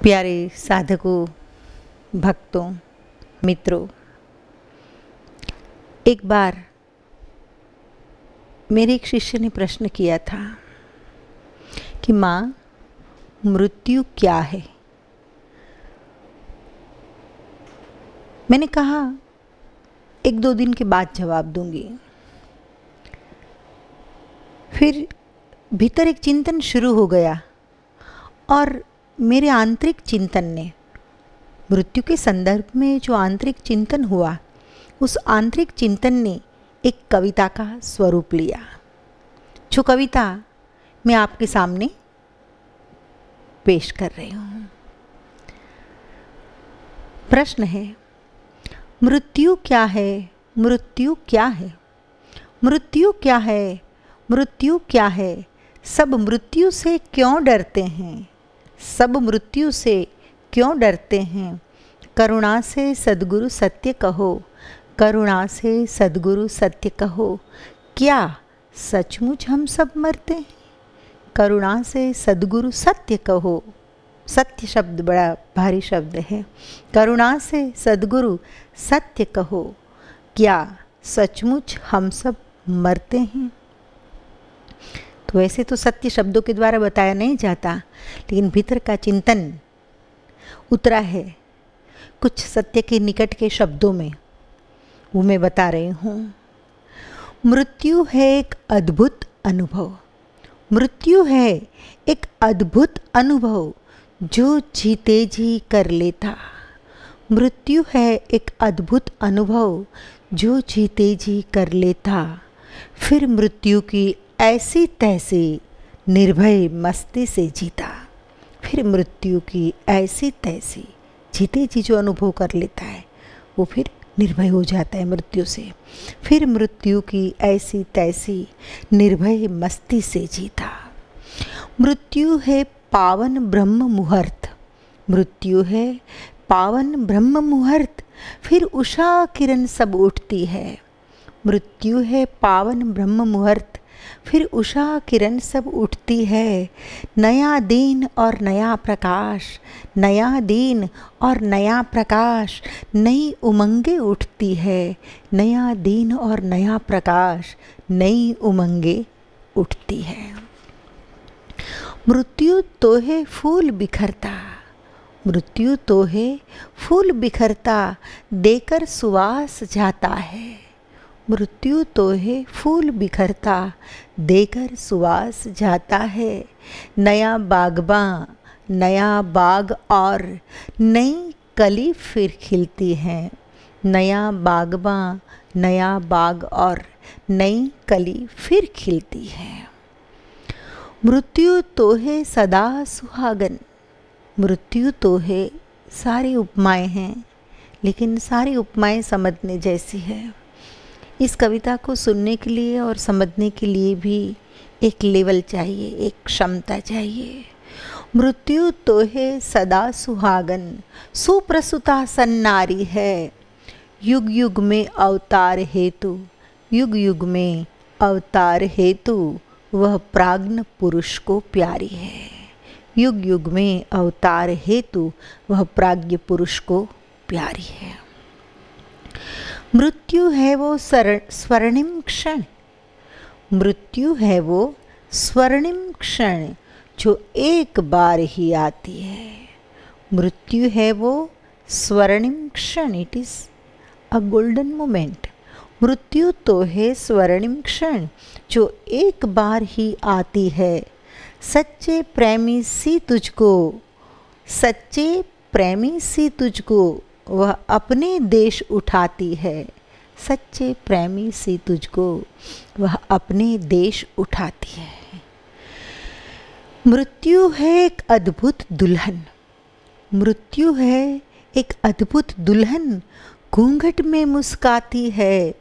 प्यारे साधकों, भक्तों, मित्रों, एक बार मेरे एक शिष्य ने प्रश्न किया था कि माँ, मृत्यु क्या है। मैंने कहा 1-2 दिन के बाद जवाब दूंगी। फिर भीतर एक चिंतन शुरू हो गया और मेरे आंतरिक चिंतन ने, मृत्यु के संदर्भ में जो आंतरिक चिंतन हुआ, उस आंतरिक चिंतन ने एक कविता का स्वरूप लिया, जो कविता मैं आपके सामने पेश कर रही हूँ। प्रश्न है, मृत्यु क्या है? मृत्यु क्या है? मृत्यु क्या है? मृत्यु क्या है? सब मृत्यु से क्यों डरते हैं? सब मृत्यु से क्यों डरते हैं? करुणा से सद्गुरु सत्य कहो, करुणा से सद्गुरु सत्य कहो, क्या सचमुच हम सब मरते हैं? करुणा से सद्गुरु सत्य कहो। सत्य शब्द बड़ा भारी शब्द है। करुणा से सद्गुरु सत्य कहो, क्या सचमुच हम सब मरते हैं? तो वैसे तो सत्य शब्दों के द्वारा बताया नहीं जाता, लेकिन भीतर का चिंतन उतरा है कुछ सत्य के निकट के शब्दों में, वो मैं बता रही हूँ। मृत्यु है एक अद्भुत अनुभव। मृत्यु है एक अद्भुत अनुभव जो जीते जी कर लेता। मृत्यु है एक अद्भुत अनुभव जो जीते जी कर लेता। फिर मृत्यु की ऐसी तैसी निर्भय मस्ती से जीता। फिर मृत्यु की ऐसी तैसी जीते जी जो अनुभव कर लेता है, वो फिर निर्भय हो जाता है मृत्यु से। फिर मृत्यु की ऐसी तैसी निर्भय मस्ती से जीता। मृत्यु है पावन ब्रह्म मुहूर्त। मृत्यु है पावन ब्रह्म मुहूर्त, फिर उषा किरण सब उठती है। मृत्यु है पावन ब्रह्म मुहूर्त, फिर उषा किरण सब उठती है। नया दिन और नया प्रकाश, नया दिन और नया प्रकाश, नई उमंगे उठती है। नया दिन और नया प्रकाश, नई उमंगे उठती है। मृत्यु तो है फूल बिखरता। मृत्यु तो है फूल बिखरता, देकर सुवास जाता है। मृत्यु तो है फूल बिखरता, देकर सुवास जाता है। नया बागबां, नया बाग और नई कली फिर खिलती है। नया बागबां, नया बाग और नई कली फिर खिलती है। मृत्यु तो है सदा सुहागन। मृत्यु तो है, सारी उपमाएं हैं, लेकिन सारी उपमाएं समझने जैसी है। इस कविता को सुनने के लिए और समझने के लिए भी एक लेवल चाहिए, एक क्षमता चाहिए। मृत्यु तो है सदा सुहागन, सुप्रसूता सन्नारी है। युग युग में अवतार हेतु, युग युग में अवतार हेतु, वह प्राज्ञ पुरुष को प्यारी है। युग युग में अवतार हेतु, वह प्राज्ञ पुरुष को प्यारी है। मृत्यु है वो स्वर्णिम क्षण। मृत्यु है वो स्वर्णिम क्षण जो एक बार ही आती है। मृत्यु है वो स्वर्णिम क्षण, it is a golden moment. मृत्यु तो है स्वर्णिम क्षण जो एक बार ही आती है। सच्चे प्रेमी सी तुझको, सच्चे प्रेमी सी तुझको, वह अपने देश उठाती है। सच्चे प्रेमी सी तुझको, वह अपने देश उठाती है। मृत्यु है एक अद्भुत दुल्हन। मृत्यु है एक अद्भुत दुल्हन, घूंघट में मुस्काती है।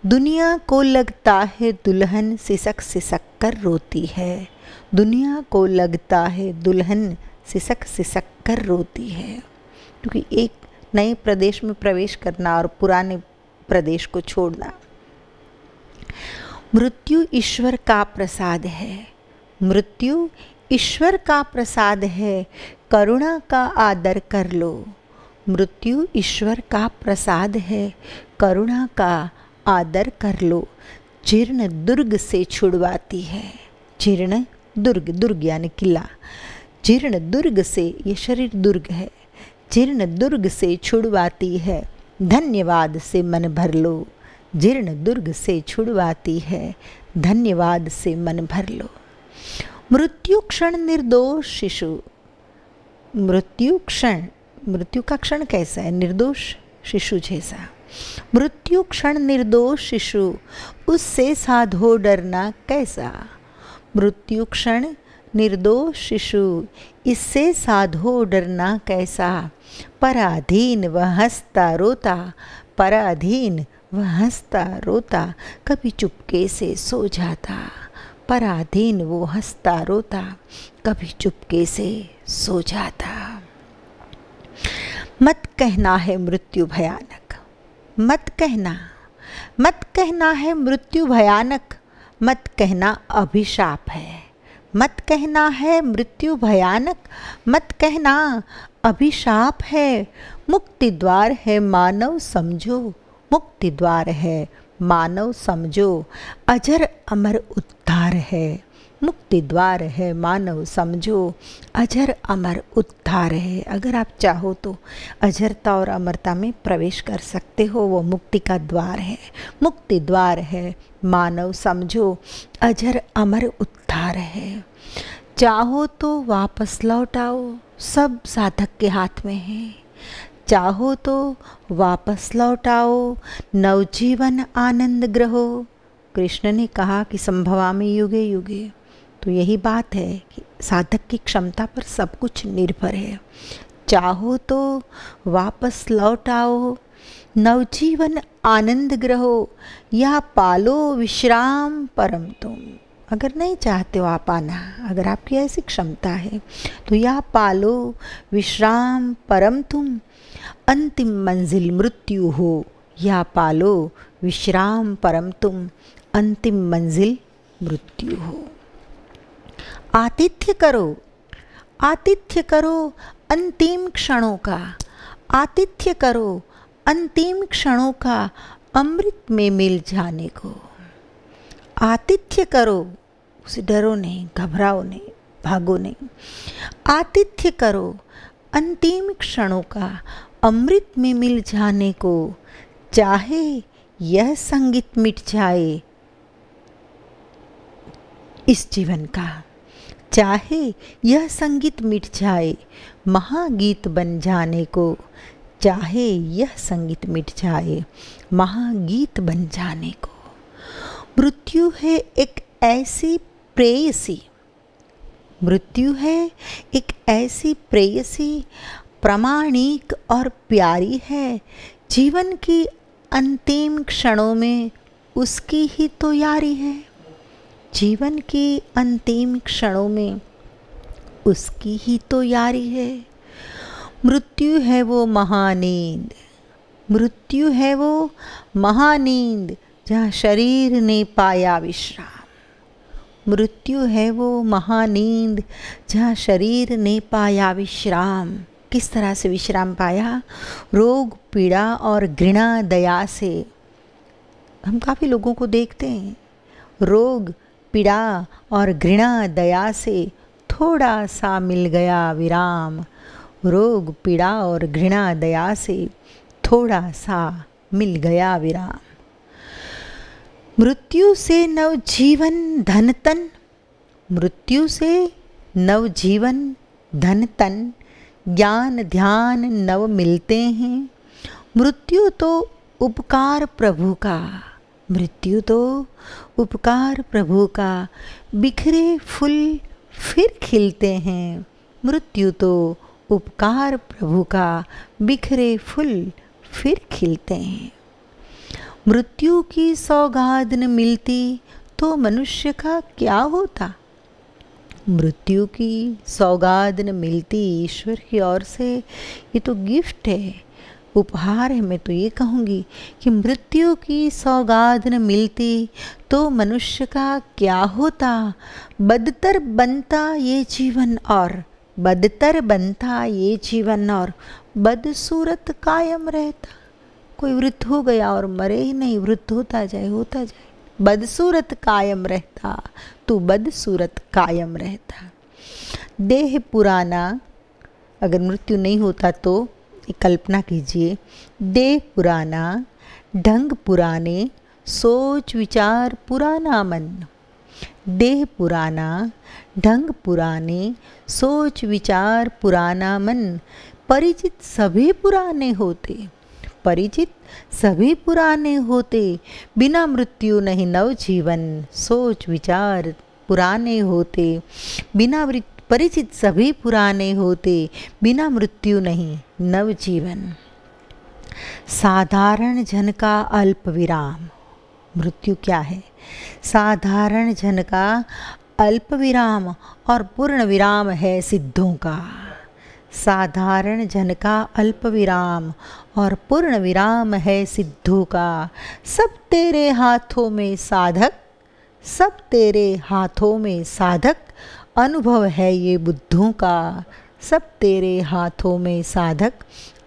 दुनिया को लगता है दुल्हन सिसक सिसक कर रोती है। दुनिया को लगता है दुल्हन सिसक सिसक कर रोती है। क्योंकि एक नए प्रदेश में प्रवेश करना और पुराने प्रदेश को छोड़ना। मृत्यु ईश्वर का प्रसाद है। मृत्यु ईश्वर का प्रसाद है, करुणा का आदर कर लो। मृत्यु ईश्वर का प्रसाद है, करुणा का आदर कर लो। जीर्ण दुर्ग से छुड़वाती है। जीर्ण दुर्ग, दुर्ग यानी किला। जीर्ण दुर्ग से, ये शरीर दुर्ग है, जीर्ण दुर्ग से छुड़वाती है, धन्यवाद से मन भर लो। जीर्ण दुर्ग से छुड़वाती है, धन्यवाद से मन भर लो। मृत्यु क्षण निर्दोष शिशु। मृत्यु क्षण, मृत्यु का क्षण कैसा है? निर्दोष शिशु जैसा। मृत्यु क्षण निर्दोष शिशु, उससे साधो डरना कैसा। मृत्यु क्षण निर्दोष शिशु, इससे साधो डरना कैसा। पराधीन वह हंसता रोता, पराधीन वह हंसता रोता, कभी चुपके से सो जाता। पराधीन वो हंसता रोता, कभी चुपके से सो जाता। मत कहना है मृत्यु भयानक, मत कहना, मत कहना है मृत्यु भयानक, मत कहना अभिशाप है। मत कहना है मृत्यु भयानक, मत कहना अभिशाप है। मुक्ति द्वार है मानव समझो, मुक्ति द्वार है मानव समझो। अजर अमर उद्धार है, मुक्ति द्वार है मानव समझो। अजर अमर उद्धार है। अगर आप चाहो तो अजरता और अमरता में प्रवेश कर सकते हो, वो मुक्ति का द्वार है, मुक्ति द्वार है मानव समझो। अजर अमर उद्धार है। चाहो तो वापस लौट आओ, सब साधक के हाथ में है। चाहो तो वापस लौट आओ, नवजीवन आनंद ग्रहो। कृष्ण ने कहा कि संभवामि युगे युगे, तो यही बात है कि साधक की क्षमता पर सब कुछ निर्भर है। चाहो तो वापस लौट आओ, नवजीवन आनंद ग्रहो, या पालो विश्राम परम तुम। अगर नहीं चाहते हो आप आना, अगर आपकी ऐसी क्षमता है तो या पालो विश्राम परम तुम। अंतिम मंजिल मृत्यु हो, या पालो विश्राम परम तुम। अंतिम मंजिल मृत्यु हो। आतिथ्य करो, आतिथ्य करो अंतिम क्षणों का। आतिथ्य करो अंतिम क्षणों का, अमृत में मिल जाने को। आतिथ्य करो, उसे डरो नहीं, घबराओ नहीं, भागो नहीं। आतिथ्य करो अंतिम क्षणों का, अमृत में मिल जाने को। चाहे यह संगीत मिट जाए इस जीवन का, चाहे यह संगीत मिट जाए महागीत बन जाने को। चाहे यह संगीत मिट जाए महागीत बन जाने को। मृत्यु है एक ऐसी प्रेयसी, मृत्यु है एक ऐसी प्रेयसी, प्रामाणिक और प्यारी है। जीवन की अंतिम क्षणों में उसकी ही तो यारी है। जीवन की अंतिम क्षणों में उसकी ही तो यारी है। मृत्यु है वो महानींद, मृत्यु है वो महानींद, जहाँ शरीर ने पाया विश्राम। मृत्यु है वो महानींद, जहाँ शरीर ने पाया विश्राम। किस तरह से विश्राम पाया? रोग पीड़ा और घृणा दया से। हम काफ़ी लोगों को देखते हैं, रोग पीड़ा और घृणा दया से थोड़ा सा मिल गया विराम। रोग पीड़ा और घृणा दया से थोड़ा सा मिल गया विराम। मृत्यु से नवजीवन धन तन, मृत्यु से नवजीवन धन तन, ज्ञान ध्यान नव मिलते हैं। मृत्यु तो उपकार प्रभु का, मृत्यु तो उपकार प्रभु का, बिखरे फूल फिर खिलते हैं। मृत्यु तो उपकार प्रभु का, बिखरे फूल फिर खिलते हैं। मृत्यु की सौगात न मिलती तो मनुष्य का क्या होता? मृत्यु की सौगात न मिलती ईश्वर की ओर से, ये तो गिफ्ट है। उपहार है। मैं तो ये कहूँगी कि मृत्यु की सौगात न मिलती तो मनुष्य का क्या होता। बदतर बनता ये जीवन और बदतर बनता ये जीवन और बदसूरत कायम रहता। कोई वृद्ध हो गया और मरे ही नहीं, वृद्ध होता जाए होता जाए। बदसूरत कायम रहता तो बदसूरत कायम रहता। देह पुराना, अगर मृत्यु नहीं होता तो कल्पना कीजिए, देह पुराना, ढंग पुराने, सोच विचार पुराना मन। देह पुराना, ढंग पुराने, सोच विचार पुराना मन। परिचित सभी पुराने होते, परिचित सभी पुराने होते। बिना मृत्यु नहीं नव जीवन, सोच विचार पुराने होते। बिना परिचित सभी पुराने होते, बिना मृत्यु नहीं नव जीवन। साधारण जन का अल्प विराम। मृत्यु क्या है? साधारण जन का अल्प विराम और पूर्ण विराम है सिद्धों का। साधारण जन का अल्प विराम और पूर्ण विराम है सिद्धों का। सब तेरे हाथों में साधक, सब तेरे हाथों में साधक, अनुभव है ये बुद्धों का। सब तेरे हाथों में साधक,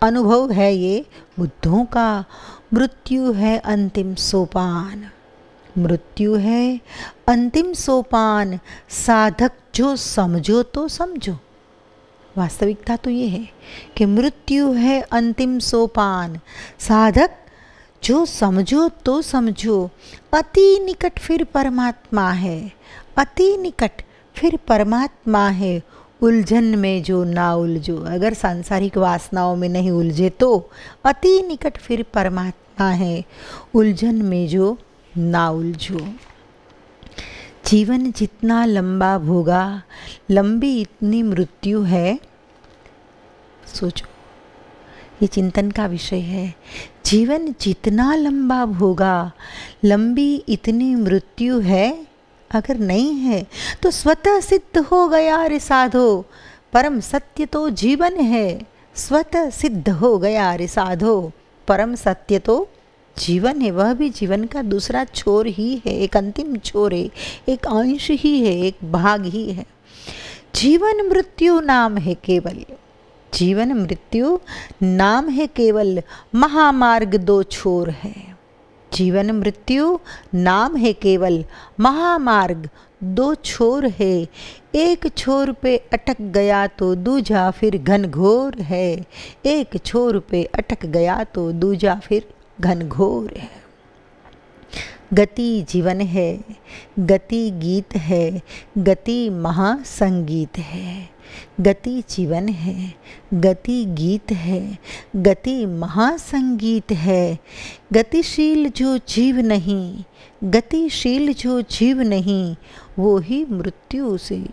अनुभव है ये बुद्धों का। मृत्यु है अंतिम सोपान, मृत्यु है अंतिम सोपान। साधक जो समझो तो समझो। वास्तविकता तो ये है कि मृत्यु है अंतिम सोपान। साधक जो समझो तो समझो। अति निकट फिर परमात्मा है, अति निकट फिर परमात्मा है। उलझन में जो ना उलझो, अगर सांसारिक वासनाओं में नहीं उलझे तो अति निकट फिर परमात्मा है। उलझन में जो ना उलझो। जीवन जितना लंबा भोगा, लंबी इतनी मृत्यु है। सोचो, ये चिंतन का विषय है। जीवन जितना लंबा भोगा, लंबी इतनी मृत्यु है। अगर नहीं है तो स्वतः सिद्ध हो गया रे साधो। परम सत्य तो जीवन है, स्वतः सिद्ध हो गया रे साधो। परम सत्य तो जीवन है, वह भी जीवन का दूसरा छोर ही है, एक अंतिम छोर है, एक अंश ही है, एक भाग ही है। जीवन मृत्यु नाम है केवल, जीवन मृत्यु नाम है केवल। महामार्ग दो छोर है। जीवन मृत्यु नाम है केवल, महामार्ग दो छोर है। एक छोर पे अटक गया तो दूजा फिर घनघोर है। एक छोर पे अटक गया तो दूजा फिर घनघोर है। गति जीवन है, गति गीत है, गति महासंगीत है। गति जीवन है, गति गीत है, गति महासंगीत है। गतिशील जो जीव नहीं, गतिशील जो जीव नहीं, वो ही मृत्यु से,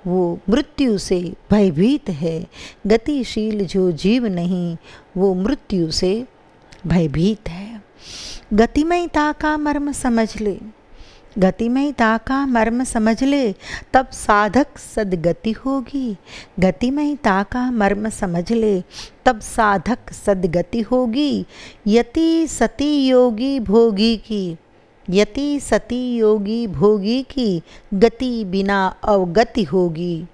वो मृत्यु से भयभीत है। गतिशील जो जीव नहीं, वो मृत्यु से भयभीत है। गतिमयता का मर्म समझ ले, गतिमयता का मर्म समझ ले, तब साधक सदगति होगी। गतिमयता का मर्म समझ ले, तब साधक सदगति होगी। यति सती योगी भोगी की, यति सती योगी भोगी की, गति बिना अवगति होगी।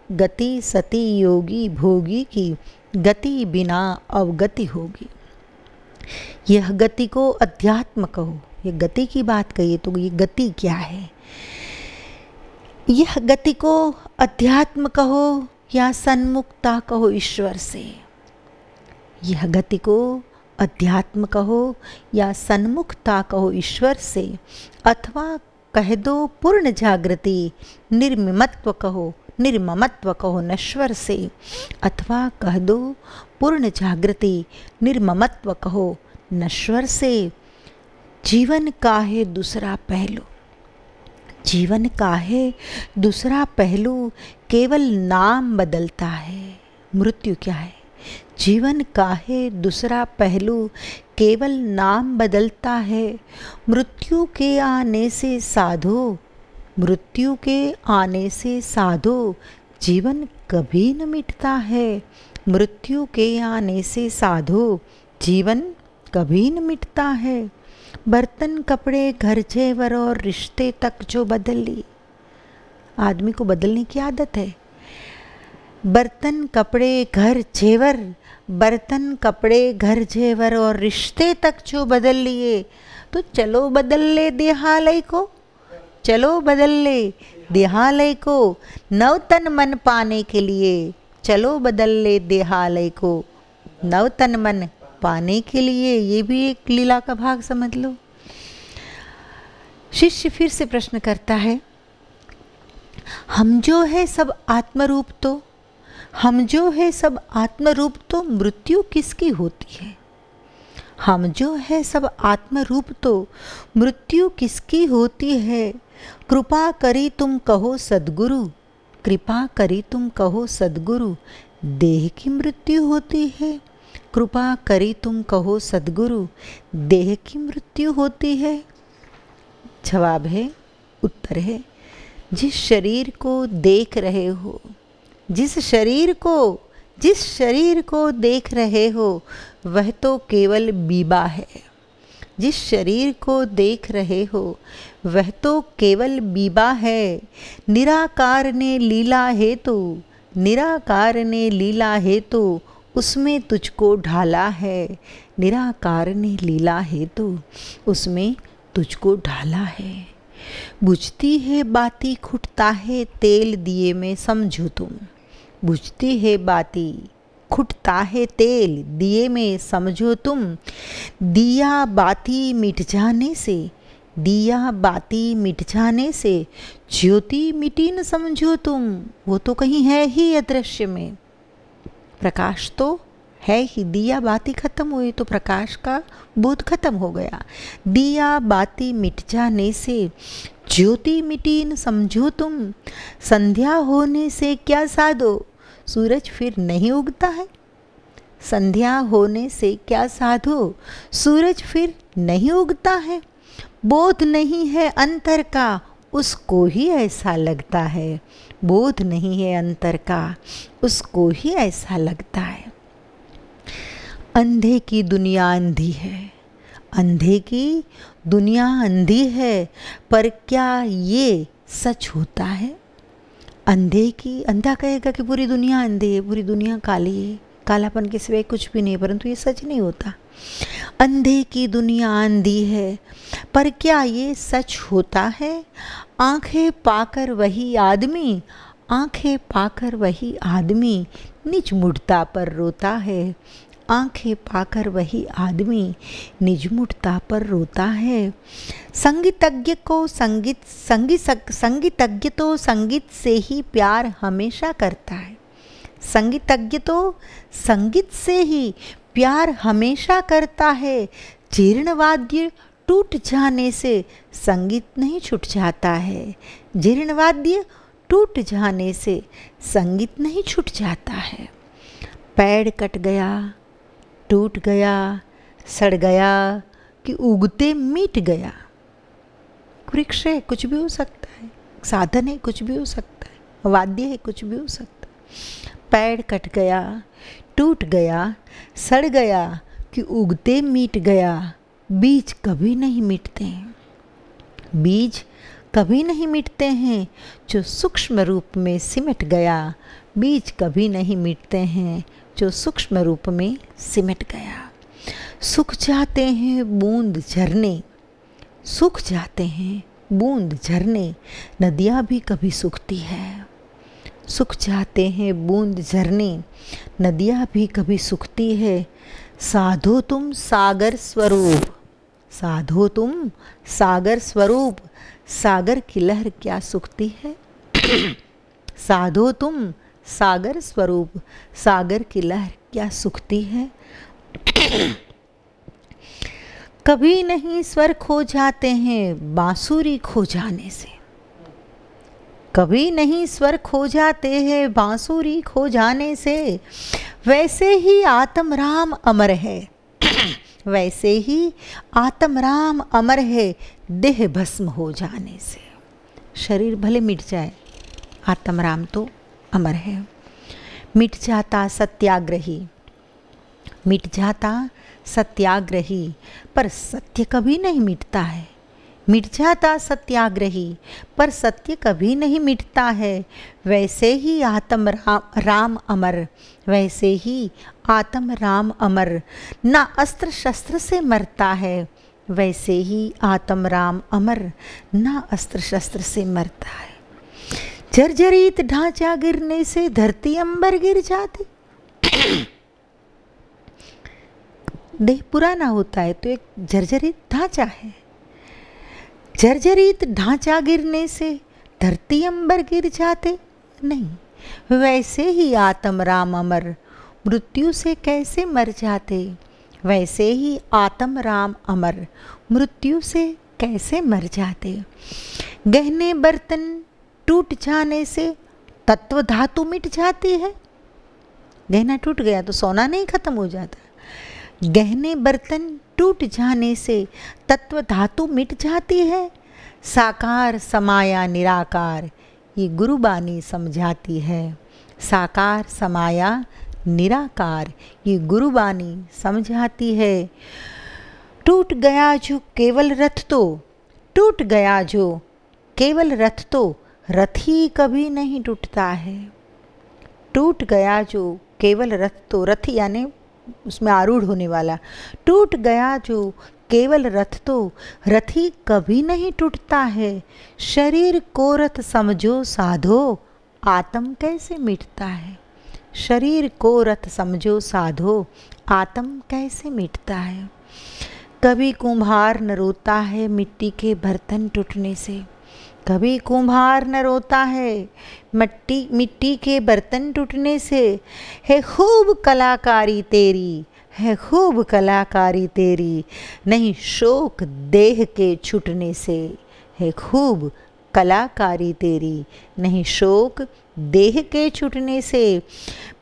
गति सती योगी भोगी की, गति बिना अवगति होगी। यह गति को अध्यात्म कहो। ये गति की बात कहिए तो ये गति क्या है? यह गति को अध्यात्म कहो या सन्मुखता कहो ईश्वर से। यह गति को अध्यात्म कहो या सन्मुखता कहो ईश्वर से, अथवा कह दो पूर्ण जागृति। निर्ममत्व कहो, निर्ममत्व कहो नश्वर से, अथवा कह दो पूर्ण जागृति, निर्ममत्व कहो नश्वर से। जीवन का है दूसरा पहलू, जीवन का है दूसरा पहलू, केवल नाम बदलता है। मृत्यु क्या है? जीवन का है दूसरा पहलू, केवल नाम बदलता है। मृत्यु के आने से साधो, मृत्यु के आने से साधो, जीवन कभी न मिटता है। मृत्यु के आने से साधो, जीवन कभी न मिटता है। बर्तन कपड़े घर जेवर और रिश्ते तक जो बदल ली। आदमी को बदलने की आदत है। बर्तन कपड़े घर जेवर, बर्तन कपड़े घर जेवर और रिश्ते तक जो बदल लिए, तो चलो बदल ले देहालय को, चलो बदल ले देहालय को, नव तन मन पाने के लिए चलो बदल ले देहालय को, नव तन मन पाने के लिए। ये भी एक लीला का भाग समझ लो। शिष्य फिर से प्रश्न करता है, हम जो है सब आत्मरूप तो, हम जो है सब आत्मरूप तो मृत्यु किसकी होती है? हम जो है सब आत्मरूप तो मृत्यु किसकी होती है? कृपा करी तुम कहो सद्गुरु, कृपा करी तुम कहो सद्गुरु, देह की मृत्यु होती है। कृपा करी तुम कहो सद्गुरु, देह की मृत्यु होती है। जवाब है, उत्तर है, जिस शरीर को देख रहे हो, जिस शरीर को देख रहे हो, वह तो केवल बीबा है। जिस शरीर को देख रहे हो, वह तो केवल बीबा है। निराकार ने लीला हेतु, निराकार ने लीला हेतु उसमें तुझको ढाला है। निराकार ने लीला हेतु उसमें तुझको ढाला है। बुझती है बाती खुटता है तेल दिए में समझो तुम, बुझती है बाती खुटता है तेल दिए में समझो तुम। दिया बाती मिट जाने से, दिया बाती मिट जाने से ज्योति मिटी न समझो तुम। वो तो कहीं है ही अदृश्य में, प्रकाश तो है ही। दिया बाती खत्म हुई तो प्रकाश का बोध खत्म हो गया। दिया बाती मिट जाने से ज्योति मिटी न समझो तुम। संध्या होने से क्या साधो, सूरज फिर नहीं उगता है। संध्या होने से क्या साधो, सूरज फिर नहीं उगता है। बोध नहीं है अंतर का, उसको ही ऐसा लगता है। बोध नहीं है अंतर का, उसको ही ऐसा लगता है। अंधे की दुनिया अंधी है, अंधे की दुनिया अंधी है, पर क्या ये सच होता है? अंधे की, अंधा कहेगा कि पूरी दुनिया अंधी है, पूरी दुनिया काली है, कालापन के सिवाय कुछ भी नहीं, परंतु ये सच नहीं होता। अंधे की दुनिया अंधी है, पर क्या ये सच होता है? आंखें पाकर वही आदमी, आंखें पाकर वही आदमी निज मुड़ता पर रोता है। आंखें पाकर वही आदमी निज मुड़ता पर रोता है। संगीतज्ञ को संगीतज्ञ तो संगीत से ही प्यार हमेशा करता है। संगीतज्ञ तो संगीत से ही प्यार हमेशा करता है। जीर्ण वाद्य टूट जाने से संगीत नहीं छूट जाता है। जीर्ण वाद्य टूट जाने से संगीत नहीं छूट जाता है। पेड़ कट गया, टूट गया, सड़ गया कि उगते मिट गया। वृक्ष है, कुछ भी हो सकता है, साधन है, कुछ भी हो सकता है, वाद्य है, कुछ भी हो सकता है। पेड़ कट गया, टूट गया, सड़ गया कि उगते मिट गया। बीज कभी नहीं मिटते हैं, बीज कभी नहीं मिटते हैं जो सूक्ष्म रूप में सिमट गया। बीज कभी नहीं मिटते हैं जो सूक्ष्म रूप में सिमट गया। सूख जाते हैं बूंद झरने, सूख जाते हैं बूंद झरने, नदियाँ भी कभी सूखती है। सूख जाते हैं बूंद झरने, नदियाँ भी कभी सूखती है। साधो तुम सागर स्वरूप, साधो तुम सागर स्वरूप, सागर की लहर क्या सूखती है? साधो तुम सागर स्वरूप, सागर की लहर क्या सूखती है? कभी नहीं स्वर खो जाते हैं बांसुरी खो जाने से, कभी नहीं स्वर खो जाते हैं बांसुरी खो जाने से। वैसे ही आत्म राम अमर है, वैसे ही आत्म राम अमर है देह भस्म हो जाने से। शरीर भले मिट जाए, आत्म राम तो अमर है। मिट जाता सत्याग्रही, मिट जाता सत्याग्रही, पर सत्य कभी नहीं मिटता है। मिट जाता सत्याग्रही, पर सत्य कभी नहीं मिटता है। वैसे ही आत्म राम अमर, वैसे ही आत्म राम अमर, ना अस्त्र शस्त्र से मरता है। वैसे ही आत्म राम अमर, ना अस्त्र शस्त्र से मरता है। जर्जरित ढांचा गिरने से धरती अंबर गिर जाती। देह पुराना होता है तो एक जर्जरित ढांचा है। जर्जरित ढांचा गिरने से धरती अंबर गिर जाते नहीं। वैसे ही आत्म राम अमर, मृत्यु से कैसे मर जाते। वैसे ही आत्म राम अमर, मृत्यु से कैसे मर जाते। गहने बर्तन टूट जाने से तत्व धातु मिट जाती है। गहना टूट गया तो सोना नहीं खत्म हो जाता। गहने बर्तन टूट जाने से तत्व धातु मिट जाती है। साकार समाया निराकार, ये गुरुबानी समझाती है। साकार समाया निराकार, ये गुरुबानी समझाती है। टूट गया जो केवल रथ तो, टूट गया जो केवल रथ तो, रथ ही कभी नहीं टूटता है। टूट गया जो केवल रथ तो, रथ यानी उसमें आरूढ़ होने वाला। टूट गया जो केवल रथ तो, रथ ही कभी नहीं टूटता है। शरीर को रथ समझो साधो, आत्म कैसे मिटता है। शरीर को रथ समझो साधो, आत्म कैसे मिटता है। कभी कुम्हार न रोता है मिट्टी के बर्तन टूटने से। कभी कुम्हार न रोता है मिट्टी के बर्तन टूटने से। है खूब कलाकारी तेरी, है खूब कलाकारी तेरी, नहीं शोक देह के छूटने से। है खूब कलाकारी तेरी, नहीं शोक देह के छूटने से।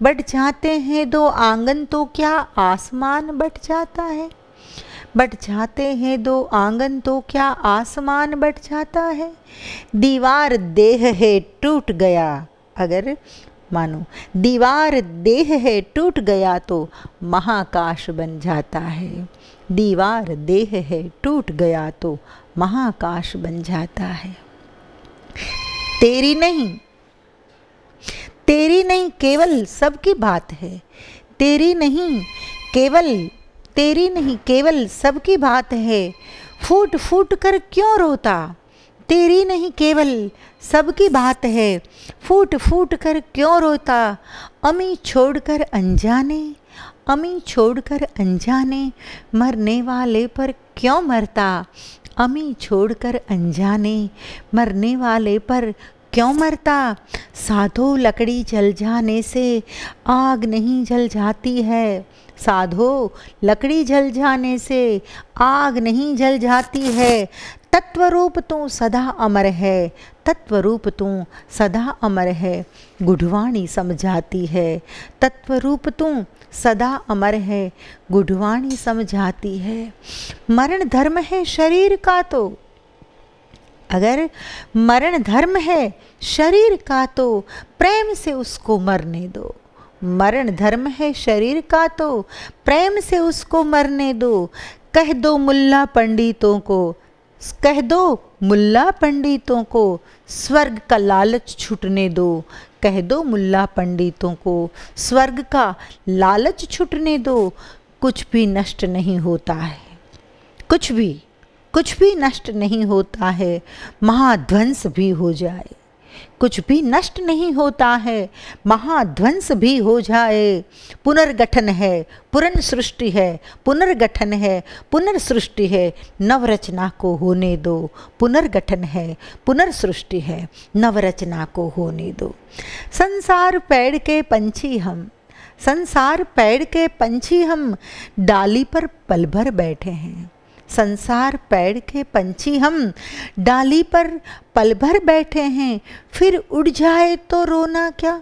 बढ़ जाते हैं दो आंगन तो क्या आसमान बढ़ जाता है। बढ़ जाते हैं दो आंगन तो क्या आसमान बढ़ जाता है। दीवार देह है टूट गया, अगर मानो दीवार देह है टूट गया तो महाकाश बन जाता है। दीवार देह है टूट गया तो महाकाश बन जाता है। तेरी नहीं, तेरी नहीं केवल सबकी बात है। तेरी नहीं केवल, तेरी नहीं केवल सबकी बात है। फूट फूट कर क्यों रोता। तेरी नहीं केवल सबकी बात है। फूट फूट कर क्यों रोता। अमी छोड़कर अनजाने, अमी छोड़कर अनजाने, मरने वाले पर क्यों मरता। अमी छोड़कर अनजाने, मरने वाले पर क्यों मरता। साधो लकड़ी जल जाने से आग नहीं जल जाती है। साधो लकड़ी जल जाने से आग नहीं जल जाती है। तत्वरूप तू सदा अमर है, तत्वरूप तू सदा अमर है, गुढ़वाणी समझाती है। तत्वरूप तू सदा अमर है, गुढ़वाणी समझाती है। मरण धर्म है शरीर का तो, अगर मरण धर्म है शरीर का तो प्रेम से उसको मरने दो। मरण धर्म है शरीर का तो प्रेम से उसको मरने दो। कह दो मुल्ला पंडितों को, कह दो मुल्ला पंडितों को स्वर्ग का लालच छूटने दो। कह दो मुल्ला पंडितों को स्वर्ग का लालच छूटने दो। कुछ भी नष्ट नहीं होता है, कुछ भी नष्ट नहीं होता है। महाध्वंस भी हो जाए, कुछ भी नष्ट नहीं होता है। महाध्वंस भी हो जाए। पुनर्गठन है, पुनर्सृष्टि है, पुनर्गठन है, पुनर्सृष्टि है, नवरचना को होने दो। पुनर्गठन है, पुनर्सृष्टि है, नवरचना को होने दो। संसार पेड़ के पंछी हम, संसार पेड़ के पंछी हम, डाली पर पल भर बैठे हैं। संसार पेड़ के पंछी हम, डाली पर पल भर बैठे हैं। फिर उड़ जाए तो रोना क्या,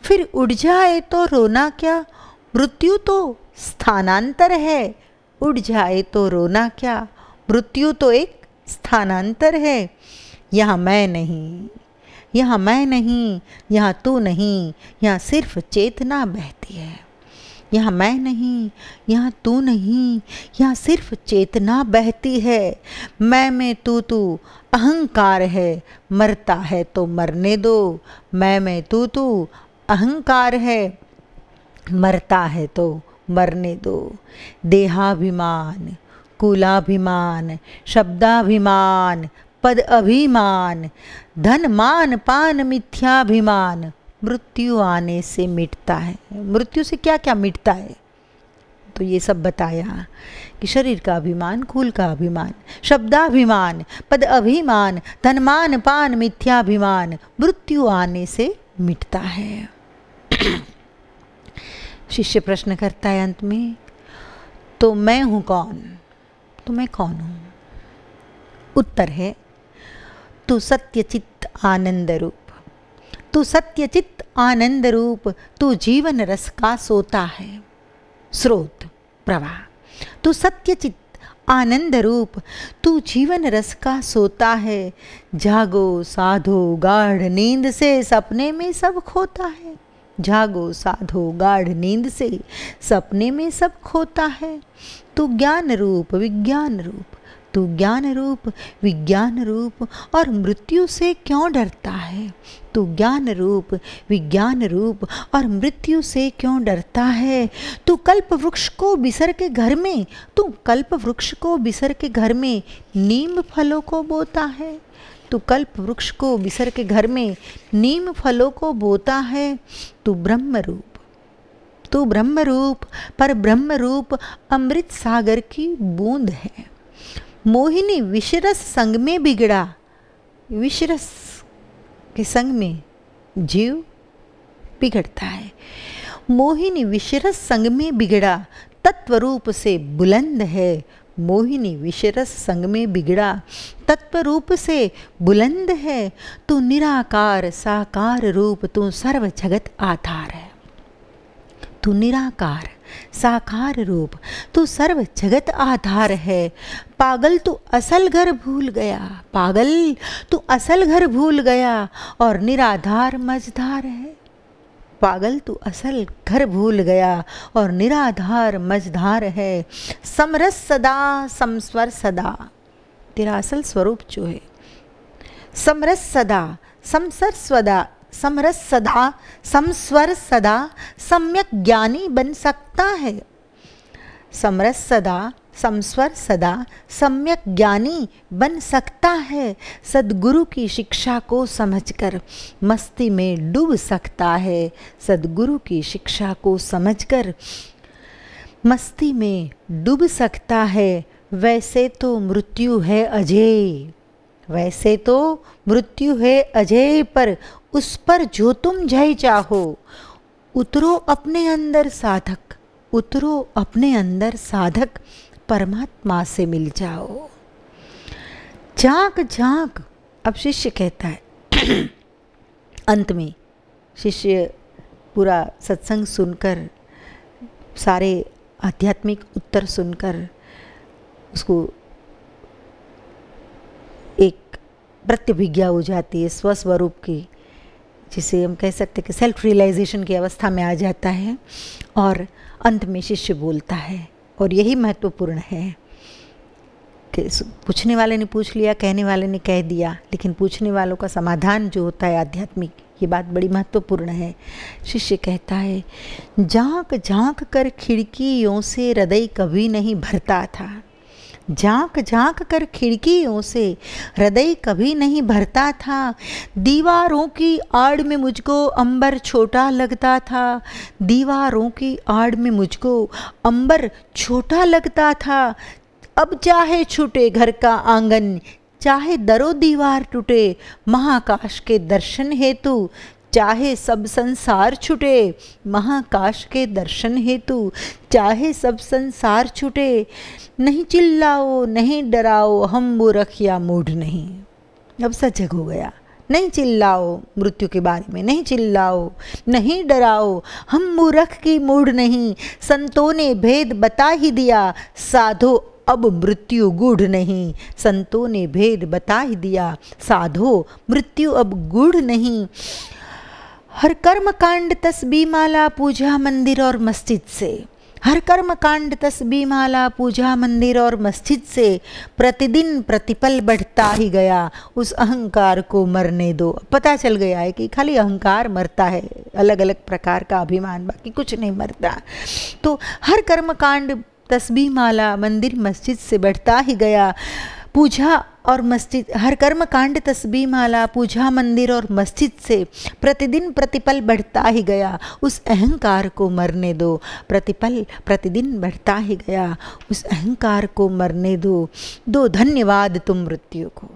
फिर उड़ जाए तो रोना क्या। मृत्यु तो स्थानांतर है, उड़ जाए तो रोना क्या। मृत्यु तो एक स्थानांतर है। यहाँ मैं नहीं, यहाँ मैं नहीं, यहाँ तू नहीं, यहाँ सिर्फ चेतना बहती है। यहाँ मैं नहीं, यहाँ तू नहीं, यहाँ सिर्फ चेतना बहती है। मैं में तू तू अहंकार है, मरता है तो मरने दो। मैं में तू तू अहंकार है, मरता है तो मरने दो। देहाभिमान, कुलाभिमान, शब्दाभिमान, पद अभिमान, धन मान पान मिथ्याभिमान मृत्यु आने से मिटता है। मृत्यु से क्या क्या मिटता है, तो ये सब बताया कि शरीर का अभिमान, कुल का अभिमान, शब्दाभिमान, पद अभिमान, धनमान पान मिथ्याभिमान मृत्यु आने से मिटता है। शिष्य प्रश्न करता है अंत में, तो मैं हूँ कौन? तो मैं कौन हूँ? उत्तर है, तू सत्यचित्त आनंद रूप, तू सत्यचित्त आनंद रूप, तू जीवन रस का सोता है, स्रोत प्रवाह। तू सत्यचित्त आनंद रूप, तू जीवन रस का सोता है। जागो साधो गाढ़ नींद से, सपने में सब खोता है। जागो साधो गाढ़ नींद से, सपने में सब खोता है। तू ज्ञान रूप विज्ञान रूप, तू ज्ञान रूप विज्ञान रूप, और मृत्यु से क्यों डरता है? तू ज्ञान रूप विज्ञान रूप, और मृत्यु से क्यों डरता है? तू कल्प वृक्ष को बिसर के घर में, तू कल्प वृक्ष को बिसर के घर में नीम फलों को बोता है। तू कल्प वृक्ष को बिसर के घर में नीम फलों को बोता है। तू ब्रह्म रूप, तू ब्रह्म रूप, पर ब्रह्म रूप अमृत सागर की बूंद है। मोहिनी विषरस संग में बिगड़ा, विषरस के संग में जीव बिगड़ता है। मोहिनी विषरस संग में बिगड़ा, तत्व रूप से बुलंद है। मोहिनी विषरस संग में बिगड़ा, तत्व रूप से बुलंद है। तू निराकार साकार रूप, तू सर्व जगत आधार है। तू निराकार साकार रूप, तू सर्व जगत आधार है। पागल तू असल घर भूल गया, पागल तू असल घर भूल गया, और निराधार मझधार है। पागल तू असल घर भूल गया, और निराधार मझधार है। समरस सदा समस्वर सदा, तेरा असल स्वरूप जो है। समरस सदा समसर सदा, समरस सदा समस्वर सदा, सम्यक ज्ञानी बन सकता है। समरस सदा समस्वर सदा, सम्यक ज्ञानी बन सकता है। सद्गुरु की शिक्षा को समझकर मस्ती में डूब सकता है। सद्गुरु की शिक्षा को समझकर मस्ती में डूब सकता है। वैसे तो मृत्यु है अजय, वैसे तो मृत्यु है अजय, पर उस पर जो तुम जय चाहो। उतरो अपने अंदर साधक, उतरो अपने अंदर साधक, परमात्मा से मिल जाओ। झांक झांक, अब शिष्य कहता है अंत में। शिष्य पूरा सत्संग सुनकर, सारे आध्यात्मिक उत्तर सुनकर उसको एक प्रत्यभिज्ञा हो जाती है स्वस्वरूप की, जिसे हम कह सकते हैं कि सेल्फ रियलाइजेशन की अवस्था में आ जाता है। और अंत में शिष्य बोलता है, और यही महत्वपूर्ण है कि पूछने वाले ने पूछ लिया, कहने वाले ने कह दिया, लेकिन पूछने वालों का समाधान जो होता है आध्यात्मिक, ये बात बड़ी महत्वपूर्ण है। शिष्य कहता है, झांक झांक कर खिड़कियों से हृदय कभी नहीं भरता था। झांक झांक कर खिड़कियों से हृदय कभी नहीं भरता था। दीवारों की आड़ में मुझको अंबर छोटा लगता था। दीवारों की आड़ में मुझको अंबर छोटा लगता था। अब चाहे छूटे घर का आंगन, चाहे दरो दीवार टूटे, महाकाश के दर्शन हेतु चाहे सब संसार छूटे। महाकाश के दर्शन हेतु चाहे सब संसार छूटे। नहीं चिल्लाओ नहीं डराओ, हम मूर्ख या मूढ़ नहीं। अब सजग हो गया। नहीं चिल्लाओ मृत्यु के बारे में, नहीं चिल्लाओ, नहीं डराओ, हम मूर्ख की मूढ़ नहीं। संतों ने भेद बता ही दिया, साधो अब मृत्यु गूढ़ नहीं। संतों ने भेद बता ही दिया, साधो मृत्यु अब गूढ़ नहीं। हर कर्म कांड तस्बीह माला पूजा मंदिर और मस्जिद से, हर कर्म कांड तस्बीह माला पूजा मंदिर और मस्जिद से प्रतिदिन प्रतिपल बढ़ता ही गया, उस अहंकार को मरने दो। पता चल गया है कि खाली अहंकार मरता है, अलग अलग प्रकार का अभिमान, बाकी कुछ नहीं मरता। तो हर कर्म कांड तस्बीह माला मंदिर मस्जिद से बढ़ता ही गया, पूजा और मस्जिद, हर कर्म कांड तस्बीह माला पूजा मंदिर और मस्जिद से प्रतिदिन प्रतिपल बढ़ता ही गया, उस अहंकार को मरने दो। प्रतिपल प्रतिदिन बढ़ता ही गया, उस अहंकार को मरने दो। दो धन्यवाद तुम मृत्यु को,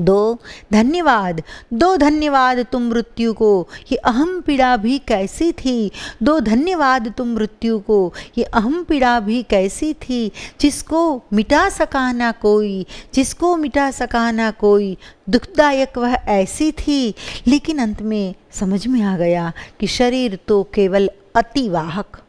दो धन्यवाद, दो धन्यवाद तुम मृत्यु को, ये अहम पीड़ा भी कैसी थी। दो धन्यवाद तुम मृत्यु को, ये अहम पीड़ा भी कैसी थी। जिसको मिटा सका ना कोई, जिसको मिटा सका ना कोई, दुखदायक वह ऐसी थी। लेकिन अंत में समझ में आ गया कि शरीर तो केवल अतिवाहक,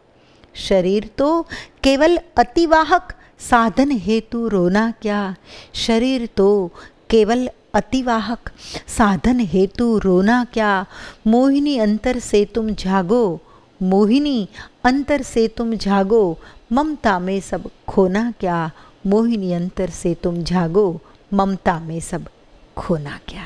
शरीर तो केवल अतिवाहक, साधन हेतु रोना क्या। शरीर तो केवल अतिवाहक, साधन हेतु रोना क्या। मोहिनी अंतर से तुम जागो, मोहिनी अंतर से तुम जागो, ममता में सब खोना क्या। मोहिनी अंतर से तुम जागो, ममता में सब खोना क्या।